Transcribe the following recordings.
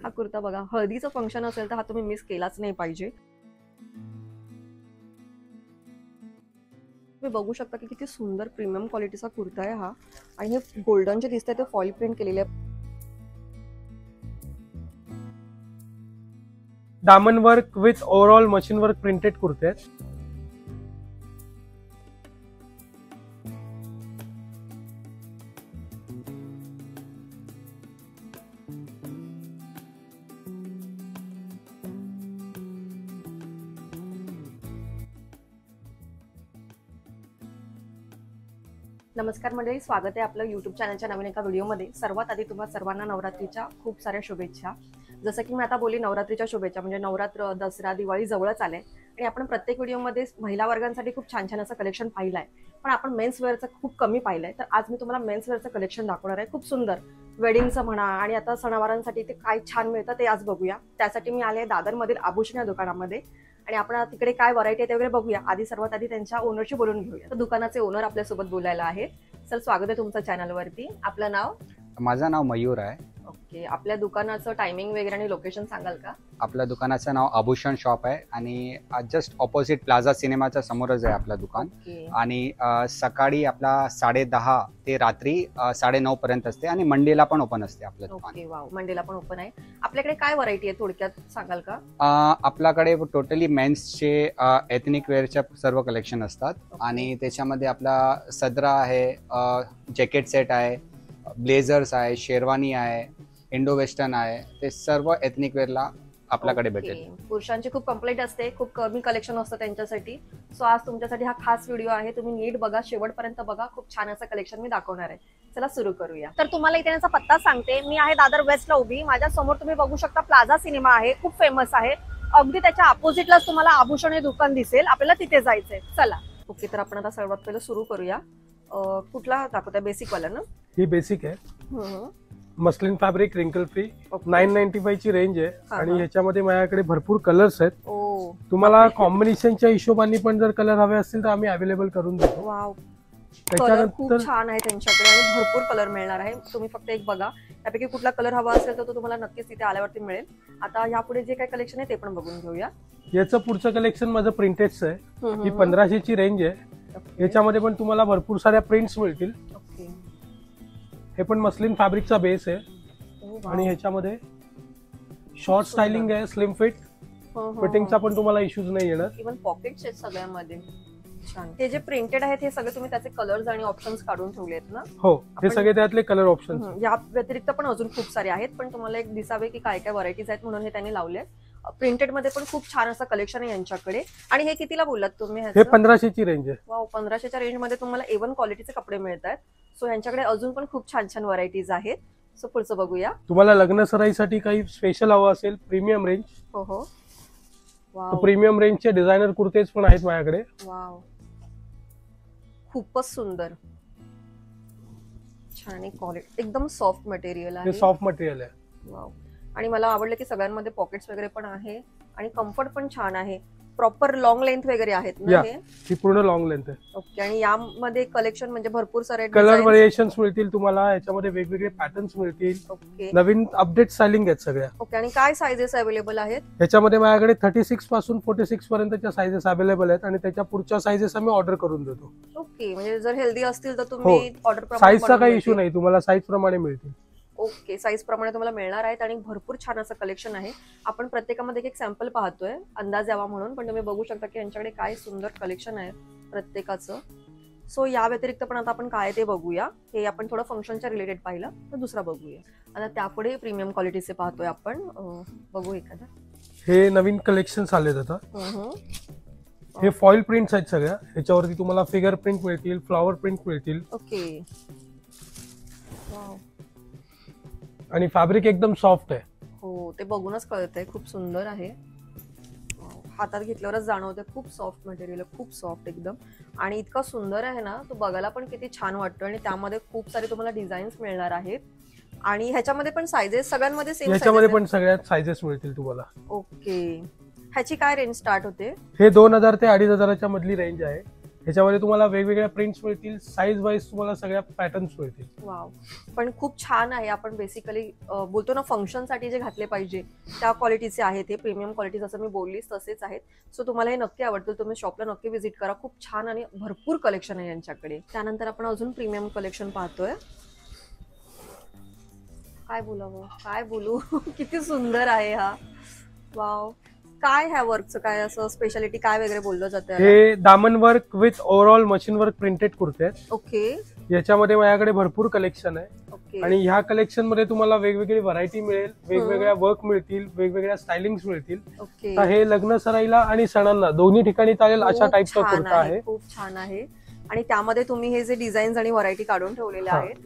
हा कुर्ता बघा, हळदीचं फंक्शन असेल तर हा तुम्ही मिस केलाच नाही पाहिजे. तुम्ही बघू शकता की किती सुंदर प्रीमियम क्वालिटीचा कुर्ता आहे हा. आणि हे गोल्डन जे दिसतंय ते फॉईल प्रिंट केलेले आहे. Diamond work with overall machine work printed कुर्ते आहेत. नमस्कार मंडळी, स्वागत आहे आपलं YouTube चॅनलच्या नवीन एका व्हिडिओमध्ये. सर्वात आधी तुम्हा सर्वांना नवरात्रीच्या खूप साऱ्या शुभेच्छा. जसं की मी आता बोली नवरात्रीच्या शुभेच्छा, म्हणजे नवरात्र, दसरा, दिवाळी जवळच आले आणि आपण प्रत्येक व्हिडिओमध्ये महिला वर्गांसाठी खूप छान छान असं कलेक्शन पाहिलं आहे, पण आपण मेन्स वेअरचं खूप कमी पाहिलं आहे. तर आज मी तुम्हाला मेन्स वेअरचं कलेक्शन दाखवणार आहे. खूप सुंदर वेडिंगचं म्हणा आणि आता सणावारांसाठी ते काय छान मिळतं ते आज बघूया. त्यासाठी मी आले दादरमधील आभूषण या दुकानामध्ये आणि आपण तिकडे काय व्हरायटी आहे ते वगैरे बघूया. सर्वात आधी त्यांच्या ओनरशी बोलून घेऊया. तर दुकानाचे ओनर आपल्यासोबत बोलायला आहेत. सर, स्वागत आहे तुमचं चॅनलवरती. आपलं नाव? माझं नाव मयूर आहे. ओके, आपल्या दुकानाचं टायमिंग वगैरे आणि लोकेशन सांगाल का? आपल्या दुकानाचं नाव आभूषण शॉप आहे आणि जस्ट ऑपोजिट प्लाझा सिनेमाच्या समोरच आहे आपलं दुकान. आणि सकाळी आपला 10:30 ते रात्री 9:30 पर्यंत असते आणि मंडेला पण ओपन असते आपलं दुकान. ओके, वाव, मंडेला पण ओपन आहे. आपल्याकडे काय व्हरायटी आहे थोडक्यात सांगाल का? आपल्याकडे टोटली मेन्सचे एथनिक वेअरच्या सर्व कलेक्शन असतात. आणि त्याच्यामध्ये आपला सदरा आहे, जॅकेट सेट आहे, ब्लेझर्स आहे, शेरवानी आहे, इंडो वेस्टर्न आहे. ते सर्व एथनिक वेअरला आपल्याकडे भेटेल. पुरुषांची खूप कंप्लेंट असते, खूप कमी कलेक्शन असतं त्यांच्यासाठी. सो आज तुमच्यासाठी हा खास व्हिडिओ आहे. तुम्ही नीट बघा, शेवटपर्यंत बघा. खूप छान असं कलेक्शन मी दाखवणार आहे. चला सुरू करूया. तर तुम्हाला इथे त्यांचा पत्ता सांगते. मी आहे दादर वेस्टला उभी. माझ्या समोर तुम्ही बघू शकता प्लाझा सिनेमा आहे, खूप फेमस आहे. अगदी त्याच्या अपोजिटलाच तुम्हाला आभूषण हे दुकान दिसेल. आपल्याला तिथे जायचंय. चला. ओके, तर आपण आता सर्वात पहिलं सुरू करूया. कुठला दाखवताय? बेसिक वाला ना? ही बेसिक आहे, मस्लिन फॅब्रिक, रिंकल फ्री, 995 ची रेंज आहे. आणि ह्याच्यामध्ये माझ्याकडे भरपूर कलर्स आहेत. तुम्हाला कॉम्बिनेशनच्या हिशोबाने पण जर कलर हवे असतील तर आम्ही अवेलेबल करून देतो. वाव, कलर खूप छान आहे त्यांच्याकडे आणि भरपूर कलर मिळणार आहे. तुम्ही फक्त एक बघा, त्यापैकी कुठला कलर हवा असेल तर तो तुम्हाला नक्कीच तिथे आल्यावरती मिळेल. आता यापुढे जे काही कलेक्शन आहे ते पण बघून घेऊया. याचं पुढचं कलेक्शन माझं प्रिंटेडचं आहे. ही 1500 ची रेंज आहे. याच्यामध्ये पण तुम्हाला भरपूर साऱ्या प्रिंट्स मिळतील. हे पण मस्लिन फॅब्रिकचा बेस आहे आणि ह्याच्यामध्ये शॉर्ट स्टायलिंग आहे, स्लिम फिट. फिटिंगचा पण तुम्हाला इश्यूज नाही येणार. इव्हन पॉकेट्स आहेत सगळ्यामध्ये. छान. ते जे प्रिंटेड आहे ते सगळे तुम्ही त्याचे कलर्स आणि ऑप्शन्स काढून ठेवलेत ना? हो, हे सगळे त्यातले कलर ऑप्शन्स. या व्यतिरिक्त पण अजून खूप सारे आहेत, पण तुम्हाला एक दिसावे की काय काय व्हरायटीज आहेत म्हणून हे त्यांनी लावले. प्रिंटेड मध्ये पण खूप छान असं कलेक्शन आहे यांच्याकडे. आणि हे कितीला बोललात तुम्ही? हे 1500 ची रेंज आहे. वाव, 1500च्या रेंज मध्ये तुम्हाला A1 क्वालिटीचे कपडे मिळत आहेत. सो यांच्याकडे अजून पण खूप छान छान व्हरायटीज आहेत. सो पुढचं बघूया. तुम्हाला लग्न सराईसाठी काही स्पेशल हवं असेल, प्रीमियम रेंज. हो हो, वाव, प्रीमियम रेंजचे डिझायनर कुर्तेज पण आहेत माझ्याकडे. वाव, खूपच सुंदर. छान क्वालिटी, एकदम सॉफ्ट मटेरियल आहे. हे सॉफ्ट मटेरियल आहे. वाव, आणि मला आवडलं की सगळ्यांमध्ये पॉकेट्स वगैरे पण आहे आणि कम्फर्ट पण छान आहे. प्रॉपर लॉंग लेंथ वगैरे आहेत ना हे? ही पूर्ण लॉंग लेंथ आहे. ओके, आणि यामध्ये कलेक्शन म्हणजे भरपूर सारे कलर व्हेरिएशन्स मिळतील तुम्हाला. याच्यामध्ये वेगवेगळे पॅटर्न्स मिळतील. ओके, नवीन अपडेट स्टायलिंग आहेत सगळ्या. ओके, आणि काय साइजेस अवेलेबल आहेत? याच्यामध्ये माझ्याकडे 36 पासून 46 पर्यंतच्या साइजेस अवेलेबल आहेत आणि त्याच्या पुढच्या साइजेस आम्ही ऑर्डर करून देतो. ओके, म्हणजे जर हेल्दी असतील तर तुम्ही ऑर्डर प्रमाणे. साईजचा काही इश्यू नाही, तुम्हाला साईज प्रमाणे मिळतील. ओके, साईज प्रमाणे तुम्हाला मिळणार आहेत आणि भरपूर छान असं कलेक्शन आहे. आपण प्रत्येकामध्ये एक सॅम्पल पाहतोय अंदाज यावा म्हणून, पण तुम्ही बघू शकता की यांच्याकडे काय सुंदर कलेक्शन आहे प्रत्येकाचं. सो या व्यतिरिक्त पण आता आपण काय ते बघूया. हे आपण थोडं फंक्शनच्या रिलेटेड पाहिलं, तर दुसरा बघूया. आता त्यापुढे प्रीमियम क्वालिटीचे पाहतोय आपण. बघू एखादा. हे नवीन कलेक्शन आलेत आता. हे फॉईल प्रिंट्स आहेत सगळ्या. ह्याच्यावरती तुम्हाला फिगर प्रिंट मिळतील, फ्लॉवर प्रिंट मिळतील. ओके, वाव, आणि फॅब्रिक एकदम सॉफ्ट आहे. हो, ते बघूनच कळतंय, खूप सुंदर आहे. हातात घेतल्यावरच जाणवते खूप सॉफ्ट मटेरियल, खूप सॉफ्ट एकदम. आणि इतका सुंदर आहे ना, तो बघायला पण किती छान वाटतो. आणि त्यामध्ये खूप सारे तुम्हाला डिझाईन्स मिळणार आहेत. आणि ह्याच्यामध्ये पण साइजेस सगळ्यांमध्ये सेम? ह्याच्यामध्ये पण सगळ्यात साइजेस मिळतील तुम्हाला. ओके, ह्याची काय रेंज स्टार्ट होते? हे 2000 ते 2500च्या मधली रेंज आहे. ह्याच्यामध्ये तुम्हाला वेगवेगळ्या प्रिंट्स मिळतील, साईज वाईज तुम्हाला सगळ्या पॅटर्न्स मिळतील. वाव, पण खूप छान आहे. आपण बेसिकली बोलतो ना फंक्शन साठी जे घातले पाहिजे त्या क्वालिटीचे आहेत हे, प्रीमियम क्वालिटी जसं मी बोललीच तसेच आहेत. सो तुम्हाला हे नक्की आवडतील, तुम्ही शॉपला नक्की व्हिजिट करा. खूप छान आणि भरपूर कलेक्शन आहे यांच्याकडे. त्यानंतर आपण अजून प्रीमियम कलेक्शन पाहतोय. काय बोलू किती सुंदर आहे हा. वाव, काय ह्या वर्कचं काय असं स्पेशालिटी काय वगैरे बोललं जातं? हे दामन work with overall machine work printed कुर्ते आहेत. ओके याच्यामध्ये माझ्याकडे भरपूर कलेक्शन आहे. ओके. आणि ह्या कलेक्शन मध्ये तुम्हाला वेगवेगळी व्हरायटी मिळेल, वेगवेगळ्या वर्क मिळतील, वेगवेगळ्या स्टायलिंग्स मिळतील. ओके, तर हे लग्न सराईला आणि सणांना दोन्ही ठिकाणी चालेल अशा टाईपचा खूप छान कुर्ता आहे. खूप छान आहे. आणि त्यामध्ये तुम्ही हे जे डिझाईन्स आणि व्हरायटी काढून ठेवलेले आहेत,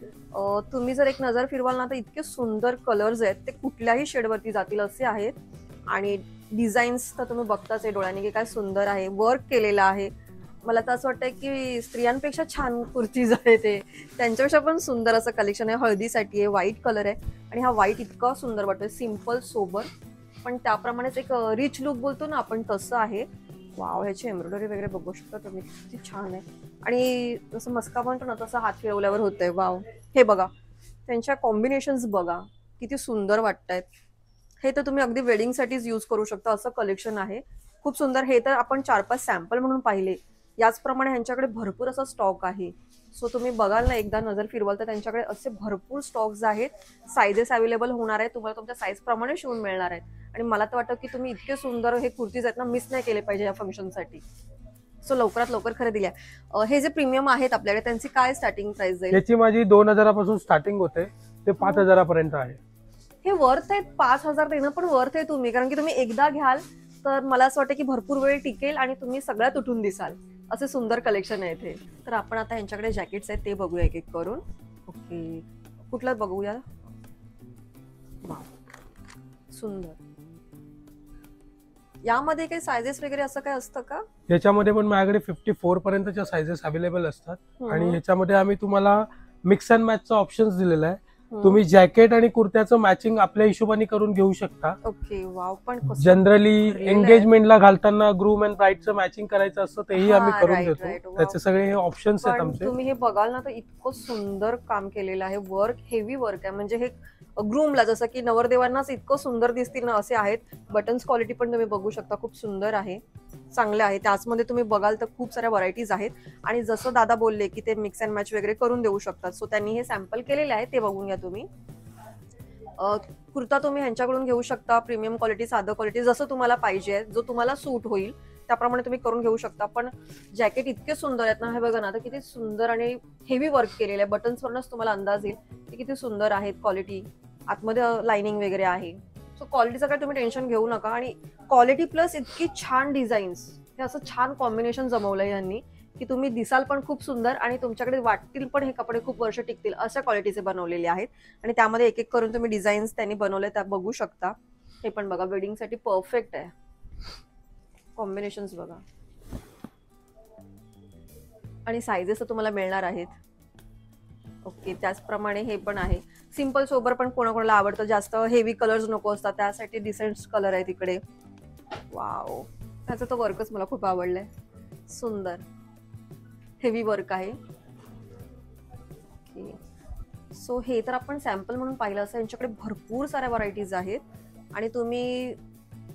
तुम्ही जर एक नजर फिरवाल ना तर इतके सुंदर कलर्स आहेत, ते कुठल्याही शेडवरती जातील असे आहेत. आणि डिझाईन्स तर तुम्ही बघताच आहे डोळ्याने की काय सुंदर आहे, वर्क केलेलं आहे. मला तर असं वाटतंय की स्त्रियांपेक्षा छान कुर्तीज आहे ते, त्यांच्यापेक्षा पण सुंदर असं कलेक्शन आहे. हळदीसाठी आहे, व्हाईट कलर आहे आणि हा व्हाईट इतका सुंदर वाटतोय, सिम्पल सोबर पण त्याप्रमाणेच एक रिच लुक बोलतो ना आपण तसं आहे. वाव, ह्याची एम्ब्रॉयडरी वगैरे बघू शकता तुम्ही, किती छान आहे. आणि जसं मस्का म्हणतो ना तसं हात फिरवल्यावर होतंय. वाव, हे बघा त्यांच्या कॉम्बिनेशन्स बघा किती सुंदर वाटतायत. हे तर तुम्ही अगदी वेडिंगसाठीच यूज करू शकता असं कलेक्शन आहे, खूप सुंदर. हे तर आपण 4-5 सॅम्पल म्हणून पाहिले, याचप्रमाणे ह्यांच्याकडे भरपूर असा स्टॉक आहे. सो तुम्ही बघाल ना, एकदा नजर फिरवाल तर त्यांच्याकडे असे भरपूर स्टॉक्स आहेत. साईजेस अवेलेबल होणार आहेत, तुम्हाला तुमच्या साईज प्रमाणे शिवून मिळणार आहेत. आणि मला तर वाटतं की तुम्ही इतके सुंदर हे कुर्तीज आहेत ना, मिस नाही केले पाहिजे या फंक्शनसाठी. सो लवकरात लवकर खरेदी द्या. हे जे प्रीमियम आहेत आपल्याकडे त्यांची काय स्टार्टिंग प्राइस जाईल? याची माझी 2000 पासून स्टार्टिंग होते ते 5000 पर्यंत आहे. हे वर्थ आहेत, 5000 देणं पण वर्थ आहे तुम्ही, कारण की तुम्ही एकदा घ्याल तर मला असं वाटतं की भरपूर वेळ टिकेल आणि तुम्ही सगळ्यात उठून दिसाल. असे सुंदर कलेक्शन आहे ते. तर आपण आता यांच्याकडे जॅकेट्स आहेत ते बघूया एक एक करून. ओके, कुठलं बघूया? वाव, सुंदर. यामध्ये काही सायझेस वगैरे असं काय असतं का? याच्यामध्ये पण माझ्याकडे 54 पर्यंतच्या सायझेस अवेलेबल असतात. आणि ह्याच्यामध्ये आम्ही तुम्हाला मिक्स अँड मॅचचा ऑप्शन्स दिलेला आहे. तुम्ही जॅकेट आणि कुर्त्याचं मॅचिंग आपल्या हिशोबाने करून घेऊ शकता. ओके, वाव, पण जनरली एंगेजमेंटला घालताना ग्रूम अँड ब्राईडचं मॅचिंग करायचं असतं तेही आम्ही करून देतो. त्याचे सगळे हे ऑप्शन्स आहेत आमचे. तुम्ही हे बघाल ना तर इतकं सुंदर काम केलेलं आहे, वर्क हेवी वर्क आहे. म्हणजे हे ग्रूमला जसं की नवरदेवांनाच इतकं सुंदर दिसतील ना असे आहेत. बटन्स क्वालिटी पण तुम्ही बघू शकता, खूप सुंदर आहे, चांगलं आहे. त्याचमध्ये तुम्ही बघाल तर खूप साऱ्या व्हरायटीज आहेत. आणि जसं दादा बोलले की ते मिक्स अँड मॅच वगैरे करून देऊ शकतात, सो त्यांनी हे सॅम्पल केलेले आहे, ते बघून घ्या तुम्ही. कुर्ता तुम्ही ह्यांच्याकडून घेऊ शकता, प्रीमियम क्वालिटी, साधं क्वालिटी, जसं तुम्हाला पाहिजे, जो तुम्हाला सूट होईल त्याप्रमाणे तुम्ही करून घेऊ शकता. पण जॅकेट इतके सुंदर आहेत ना, हे बघा ना, तर किती सुंदर आणि हेवी वर्क केलेलं आहे. बटन्सवरूनच तुम्हाला अंदाज येईल की किती सुंदर आहेत. क्वालिटी, आतमध्ये लाइनिंग वगैरे आहे. सो क्वालिटीचं काय तुम्ही टेन्शन घेऊ नका. आणि क्वालिटी प्लस इतकी छान डिझाईन्स, हे असं छान कॉम्बिनेशन जमवलंय यांनी की तुम्ही दिसाल पण खूप सुंदर आणि तुमच्याकडे वाटतील पण हे कपडे खूप वर्ष टिकतील अशा क्वालिटीचे बनवलेले आहेत. आणि त्यामध्ये एक एक करून तुम्ही डिझाईन्स त्यांनी बनवले त्या बघू शकता. हे पण बघा, वेडिंगसाठी परफेक्ट आहे. कॉम्बिनेशन्स बघा आणि साईजेस तुम्हाला मिळणार आहेत. ओके, त्याचप्रमाणे हे पण आहे सिंपल सोबर, पण कोणाकोणाला आवडतं, जास्त हेवी कलर्स नको असतात त्यासाठी डिसेंट कलर आहे तिकडे. वाव, त्याचं तर वर्कच मला खूप आवडलंय, सुंदर हेवी वर्क आहे. ओके, सो हे तर आपण सॅम्पल म्हणून पाहिलं असं यांच्याकडे भरपूर साऱ्या व्हरायटीज आहेत. आणि तुम्ही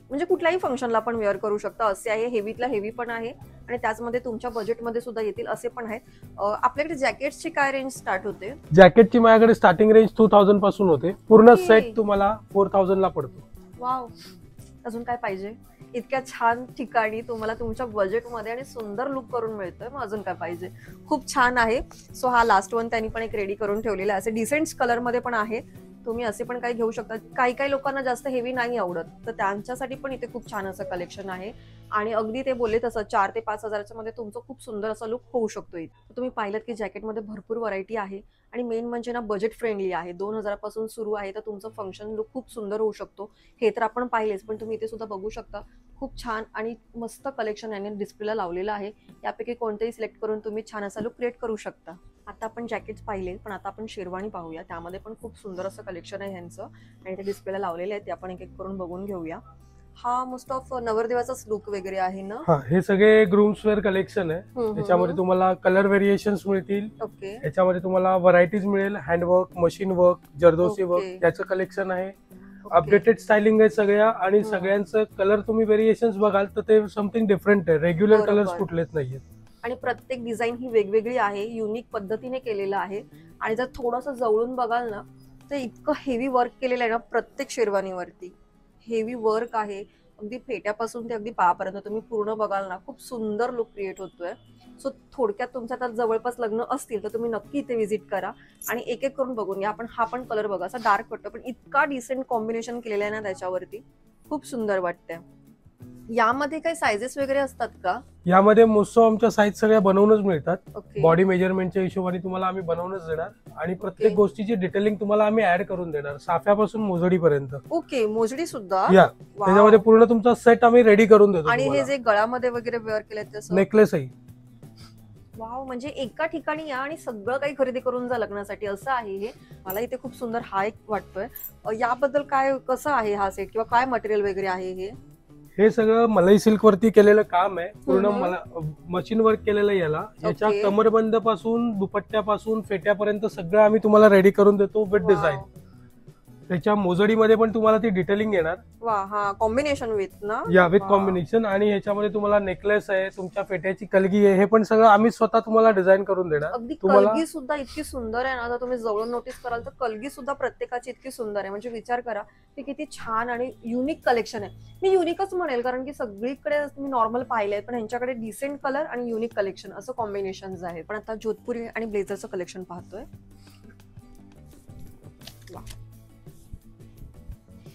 म्हणजे कुठल्याही फंक्शनला पण वेअर करू शकता असे आहे. हेवीतला हेवी पण आहे आणि त्याचमध्ये तुमच्या बजेटमध्ये सुद्धा येतील असे पण आहेत. आपल्याकडे जॅकेट्सची काय रेंज स्टार्ट होते? जॅकेटची माझ्याकडे स्टार्टिंग रेंज 2000 पासून होते, पूर्ण सेट तुम्हाला 4000 ला पडतो. वाव, अजून काय पाहिजे? इतक्या छान ठिकाणी तुम्हाला तुमच्या बजेटमध्ये आणि सुंदर लुक करून मिळतोय, मग अजून काय पाहिजे? खूप छान आहे. सो हा लास्ट वन त्यांनी पण एक रेडी करून ठेवलेला आहे, असे डिसेंट कलर मध्ये पण आहे. तुम्ही असे पण काही घेऊ शकता. काही लोकांना जास्त हेवी नाही आवडत, तर त्यांच्यासाठी पण इथे खूप छान असं कलेक्शन आहे. आणि अगदी ते बोलले तसं 4 ते 5 हजाराच्या मध्ये तुमचं खूप सुंदर असा लुक होऊ शकतो इथे. तुम्ही पाहिलं की जॅकेटमध्ये भरपूर व्हरायटी आहे आणि मेन म्हणजे ना बजेट फ्रेंडली आहे. 2000 पासून सुरू आहे, तर तुमचं फंक्शन लुक खूप सुंदर होऊ शकतो. हे तर आपण पाहिलेच, पण तुम्ही इथे सुद्धा बघू शकता. खूप छान आणि मस्त कलेक्शन याने डिस्प्लेला लावलेलं आहे. यापैकी कोणतेही सिलेक्ट करून तुम्ही छान असा लुक क्रिएट करू शकता. आता आपण जॅकेट्स पाहिले, पण आता आपण शेरवानी पाहूया. त्यामध्ये पण खूप सुंदर असं कलेक्शन आहे ह्यांचं आणि ते डिस्प्लेला लावलेले आहे, ते आपण एक एक करून बघून घेऊया. हा मोस्ट ऑफ नवरदेवाचाच लुक वगैरे आहे ना? हा, हे सगळे ग्रूम्स वेअर कलेक्शन आहे. याच्यामध्ये तुम्हाला कलर व्हेरिएशन्स मिळतील. ओके. याच्यामध्ये तुम्हाला व्हरायटीज मिळेल. Handwork, machine work, zardozi okay. Work त्याचं कलेक्शन आहे. अपडेटेड स्टायलिंग आहे सगळ्या, आणि सगळ्यांचं कलर तुम्ही व्हेरिएशन्स बघाल तर ते समथिंग डिफरंट आहे. रेग्युलर बरोबर. कलर्स कुठलेच नाहीयेत. आणि प्रत्येक डिझाईन ही वेगवेगळी आहे, युनिक पद्धतीने केलेलं आहे. आणि जर थोडंसं जवळून बघाल ना तर इतकं हेवी वर्क केलेलं आहे ना प्रत्येक शेरवानीवरती. हेवी वर्क आहे, अगदी फेट्यापासून ते अगदी पायापर्यंत तुम्ही पूर्ण बघाल ना खूप सुंदर लुक क्रिएट होतोय. सो थोडक्यात तुमच्या आता जवळपास लग्न असतील तर तुम्ही नक्की इथे व्हिजिट करा आणि एक एक करून बघून घ्या. आपण हा पण कलर बघा, असा डार्क वाटतो पण इतका डिसेंट कॉम्बिनेशन केलेलं आहे ना त्याच्यावरती, खूप सुंदर वाटतंय. यामध्ये काही सायझेस वगैरे असतात का? यामध्ये मोस्ट ऑफ आमच्या साईज सगळ्या बनवूनच मिळतात. ओके. बॉडी मेजरमेंटच्या हिशोबाने तुम्हाला आम्ही बनवूनच देणार, आणि प्रत्येक ओके. गोष्टीची डिटेलिंग तुम्हाला आम्ही ऍड करून देणार, साफ्यापासून मोजडीपर्यंत. ओके, मोजडी सुद्धा. या वाव. त्याच्यामध्ये पूर्ण तुमचा सेट आम्ही रेडी करून देतो. आणि हे जे गळ्यामध्ये वगैरे वेअर केलंय तसं नेकलेसही. वाव, म्हणजे एका ठिकाणी या आणि सगळं काही खरेदी करून जा लग्नासाठी, असं आहे हे. मला इथे खूप सुंदर हा एक वाटतोय. याबद्दल काय, कसं आहे हा सेट किंवा काय मटेरियल वगैरे आहे हे? हे सगळं मलाई सिल्क वरती केलेलं काम आहे. पूर्ण हम्म. मशीन वर्क केलेलं आहे याला. याच्या ओके. कमरबंद पासून दुपट्ट्यापासून फेट्यापर्यंत सगळं आम्ही तुम्हाला रेडी करून देतो विथ डिझाईन. वाव. त्याच्या मोजडीमध्ये पण तुम्हाला ती डिटेलिंग येणार. वा, हा कॉम्बिनेशन विथ ना? या विथ वा. कॉम्बिनेशन. आणि ह्याच्यामध्ये तुम्हाला नेकलेस आहे, तुमच्या फेट्याची कलगी आहे, हे पण सगळं आम्ही स्वतः तुम्हाला डिझाईन करून देणार. अगदी तुम्हाला कलगी सुद्धा इतकी सुंदर आहे ना, जर तुम्ही जवळून नोटीस कराल तर कलगी सुद्धा प्रत्येकाची इतकी सुंदर आहे. म्हणजे विचार करा की किती छान आणि युनिक कलेक्शन आहे. मी युनिकच म्हणेल, कारण की सगळीकडे तुम्ही नॉर्मल पाहिले पण ह्यांच्याकडे डिसेंट कलर आणि युनिक कलेक्शन असं कॉम्बिनेशन आहे. पण आता जोधपुरी आणि ब्लेझरचं कलेक्शन पाहतोय. वा.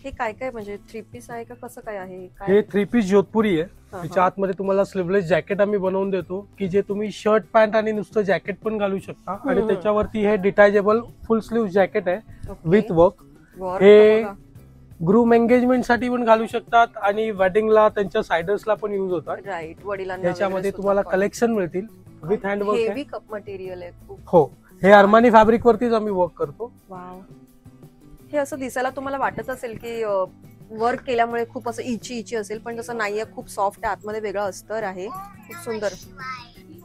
हे काय काय, म्हणजे 3 पीस आहे का कसं काय आहे? हे 3 पीस जोधपुरी आहे. हा, त्याच्या आतमध्ये तुम्हाला स्लीवलेस जॅकेट आम्ही बनवून देतो, की जे तुम्ही शर्ट पॅन्ट आणि नुसतं जॅकेट पण घालू शकता. आणि त्याच्यावरती हे डिटॅचेबल फुल स्लीव जॅकेट आहे विथ वर्क. हे ग्रूम एंगेजमेंट साठी पण घालू शकतात आणि वेडिंगला त्यांच्या सायडर्सला पण युज होतात. राईट, वडिलांना त्याच्यामध्ये तुम्हाला कलेक्शन मिळतील with handwork. Heavy cup material आहे खूप. हो, हे अरमानी फॅब्रिक वरतीच आम्ही वर्क करतो. वाव. हे असं दिसायला तुम्हाला वाटत असेल की वर्क केल्यामुळे खूप असं इची असेल, पण तसं नाहीये. खूप सॉफ्ट आहे, आतमध्ये वेगळं अस्तर आहे, खूप सुंदर.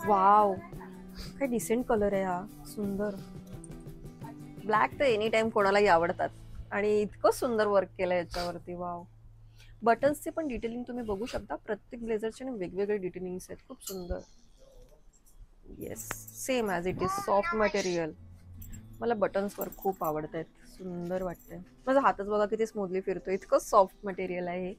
वाव, काय डिसेंट कलर आहे हा, सुंदर. ब्लॅक तर एनी टाइम कोणालाही आवडतात. आणि इतकं सुंदर वर्क केलंय याच्यावरती. वाव. बटन्सचे पण डिटेलिंग तुम्ही बघू शकता. प्रत्येक ब्लेझरचे वेगवेगळे डिटेलिंग आहेत, खूप सुंदर. Yes, same as it is, soft material. मला बटन्स वर खूप आवडत आहेत, सुंदर वाटतंय. माझा हातच बघा किती स्मूथली फिरतो, इतकं सॉफ्ट मटेरियल आहे.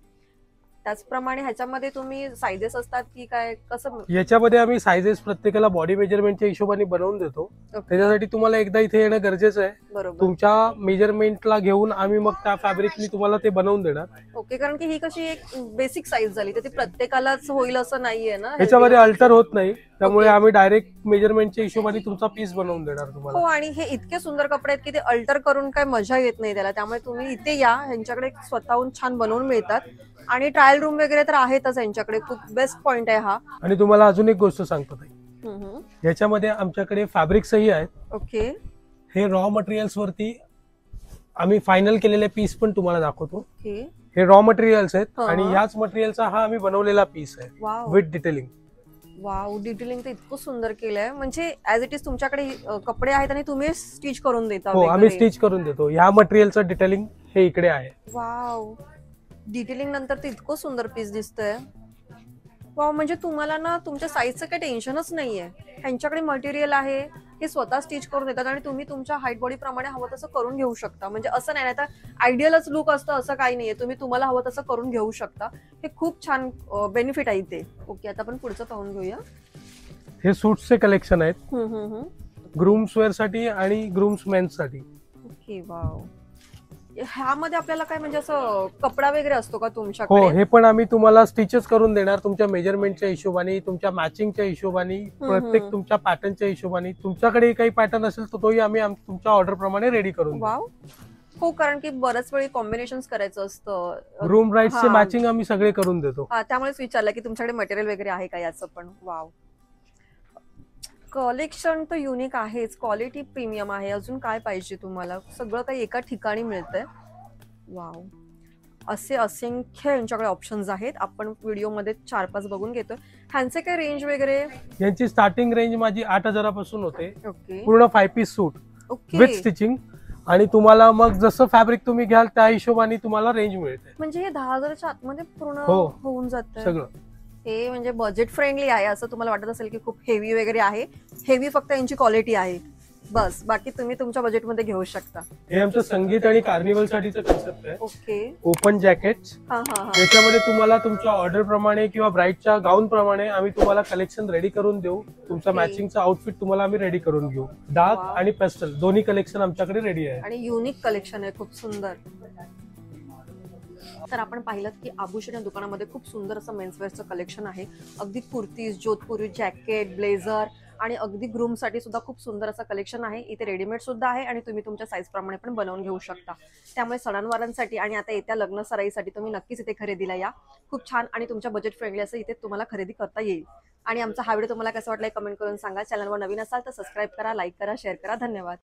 त्याचप्रमाणे ह्याच्यामध्ये तुम्ही सायझेस असतात की काय, कसं? याच्यामध्ये आम्ही सायझेस प्रत्येकाला बॉडी मेजरमेंटच्या हिशोबाने बनवून देतो. त्याच्यासाठी तुम्हाला एकदा इथे येणं गरजेचं आहे. बरोबर. तुमच्या मेजरमेंटला घेऊन आम्ही मग त्या फॅब्रिकनी तुम्हाला ते बनवून देणार. ओके, कारण की ही कशी एक बेसिक साईज झाली, तर ती प्रत्येकालाच होईल असं नाहीये ना. याच्यामध्ये अल्टर होत नाही, त्यामुळे आम्ही डायरेक्ट मेजरमेंटच्या हिशोबाने तुमचा पीस बनवून देणार तुम्हाला. हो, आणि हे इतके सुंदर कपडे आहेत की ते अल्टर करून काय मजा येत नाही त्याला. त्यामुळे तुम्ही इथे या, ह्यांच्याकडे स्वतःहून छान बनवून मिळतात. आणि ट्रायल रूम वगैरे तर आहेतच यांच्याकडे. खूप बेस्ट पॉइंट आहे हा. आणि तुम्हाला अजून एक गोष्ट सांगतो ताई, याच्यामध्ये आमच्याकडे फॅब्रिक्सही आहेत. ओके. हे रॉ मटेरियल्स वरती आम्ही फायनल केलेले पीस पण तुम्हाला दाखवतो. ओके. हे रॉ मटेरियल्स आहेत हा. आणि याच मटेरियलचा हा आम्ही बनवलेला पीस आहे wow. With detailing. Wow, detailing तर इतकं सुंदर केलंय. म्हणजे ऍज इट इज तुमच्याकडे कपडे आहेत आणि तुम्ही स्टिच करून देता. हो, आम्ही स्टिच करून देतो. ह्या मटेरियलचं डिटेलिंग हे इकडे आहे. वाव, डिटेलिंग नंतर ते इतकं सुंदर पीस दिसतंय. वाव, म्हणजे तुम्हाला ना तुमच्या साईजचं काही टेन्शनच नाहीये. ह्यांच्याकडे मटेरियल आहे, हे स्वतः स्टिच करून देतात आणि तुम्ही तुमच्या हाईट बॉडी प्रमाणे हवं तसं करून घेऊ शकता. म्हणजे असं नाही तर आयडियलच लुक असतं असं काही नाहीये. तुम्ही तुम्हाला हवं तसं करून घेऊ शकता. हे खूप छान बेनिफिट आहे इथे. ओके, आता आपण पुढचं पाहून घेऊया. हे सूट्सचे कलेक्शन आहेत ग्रूम्स वेअर साठी आणि ग्रूम्स मेन्स साठी. ओके. वाव, ह्यामध्ये आपल्याला काय म्हणजे असं कपडा वगैरे असतो का हो, तुमच्याकडे? हे पण आम्ही तुम्हाला स्टिचेस करून देणार तुमच्या मेजरमेंटच्या हिशोबाने, तुमच्या मॅचिंगच्या हिशोबाने, प्रत्येक तुमच्या पॅटर्नच्या हिशोबाने. तुमच्याकडे काही पॅटर्न असेल तर तोही आम्ही तुमच्या ऑर्डर प्रमाणे रेडी करून देऊ. वाव. हो, कारण की बऱ्याच वेळी कॉम्बिनेशन करायचं असतं. रूम राईट्सचे हा. मॅचिंग आम्ही सगळे करून देतो. हा, त्यामुळेच विचारलं की तुमच्याकडे मटेरियल वगैरे आहे का याचं पण. वाव, कलेक्शन तर युनिक आहेच, क्वालिटी प्रीमियम आहे. अजून काय पाहिजे तुम्हाला? सगळं काही एका ठिकाणी मिळतंय. वाव. असे असंख्य यांच्याकडे ऑप्शन्स आहेत. आपण व्हिडिओमध्ये 4-5 बघून घेतोय. ह्यांचे काय रेंज वगैरे? यांची स्टार्टिंग रेंज माझी 8,000 पासून होते. ओके पूर्ण 5 piece suit okay. With stitching. आणि तुम्हाला मग जसं फॅब्रिक तुम्ही घ्याल त्या हिशोबाने तुम्हाला रेंज मिळते. म्हणजे हे 10,000च्या आतमध्ये पूर्ण हो. होऊन जातं सगळं. हे म्हणजे बजेट फ्रेंडली आहे. असं तुम्हाला वाटत असेल की खूप हेवी वगैरे आहे. हेवी फक्त यांची क्वालिटी आहे बस, बाकी तुम्ही तुमच्या बजेटमध्ये घेऊ शकता. हे आमचं संगीत आणि कार्निवल साठीचं कन्सेप्ट आहे. ओके. Open jackets. हा हा हा. याच्यामध्ये तुम्हाला तुमच्या ऑर्डर प्रमाणे किंवा ब्राईडच्या गाऊन प्रमाणे आम्ही तुम्हाला कलेक्शन रेडी करून देऊ. तुमचा Okay. मॅचिंगचा आउटफिट तुम्हाला आम्ही रेडी करून घेऊ. Dark Wow. आणि पेस्टल दोन्ही कलेक्शन आमच्याकडे रेडी आहे. आणि युनिक कलेक्शन आहे, खूप सुंदर. तर आपण पाहिलं की आभूषण या दुकानामध्ये खूप सुंदर असं मेन्सवेअरचं कलेक्शन आहे. अगदी कुर्तीज, जोधपुरी जॅकेट, ब्लेझर आणि अगदी ग्रूमसाठी सुद्धा खूप सुंदर असं कलेक्शन आहे. इथे रेडीमेड सुद्धा आहे आणि तुम्ही तुमच्या साईज प्रमाणे पण बनवून घेऊ शकता. त्यामुळे सणांवारांसाठी आणि आता येत्या लग्न सराईसाठी तुम्ही नक्कीच इथे खरेदीला या. खूप छान आणि तुमच्या बजेट फ्रेंडली असं इथे तुम्हाला खरेदी करता येईल. आणि आमचा हा व्हिडिओ तुम्हाला कसा वाटला कमेंट करून सांगा. चॅनलवर नवीन असाल तर सबस्क्राईब करा, लाईक करा, शेअर करा. धन्यवाद.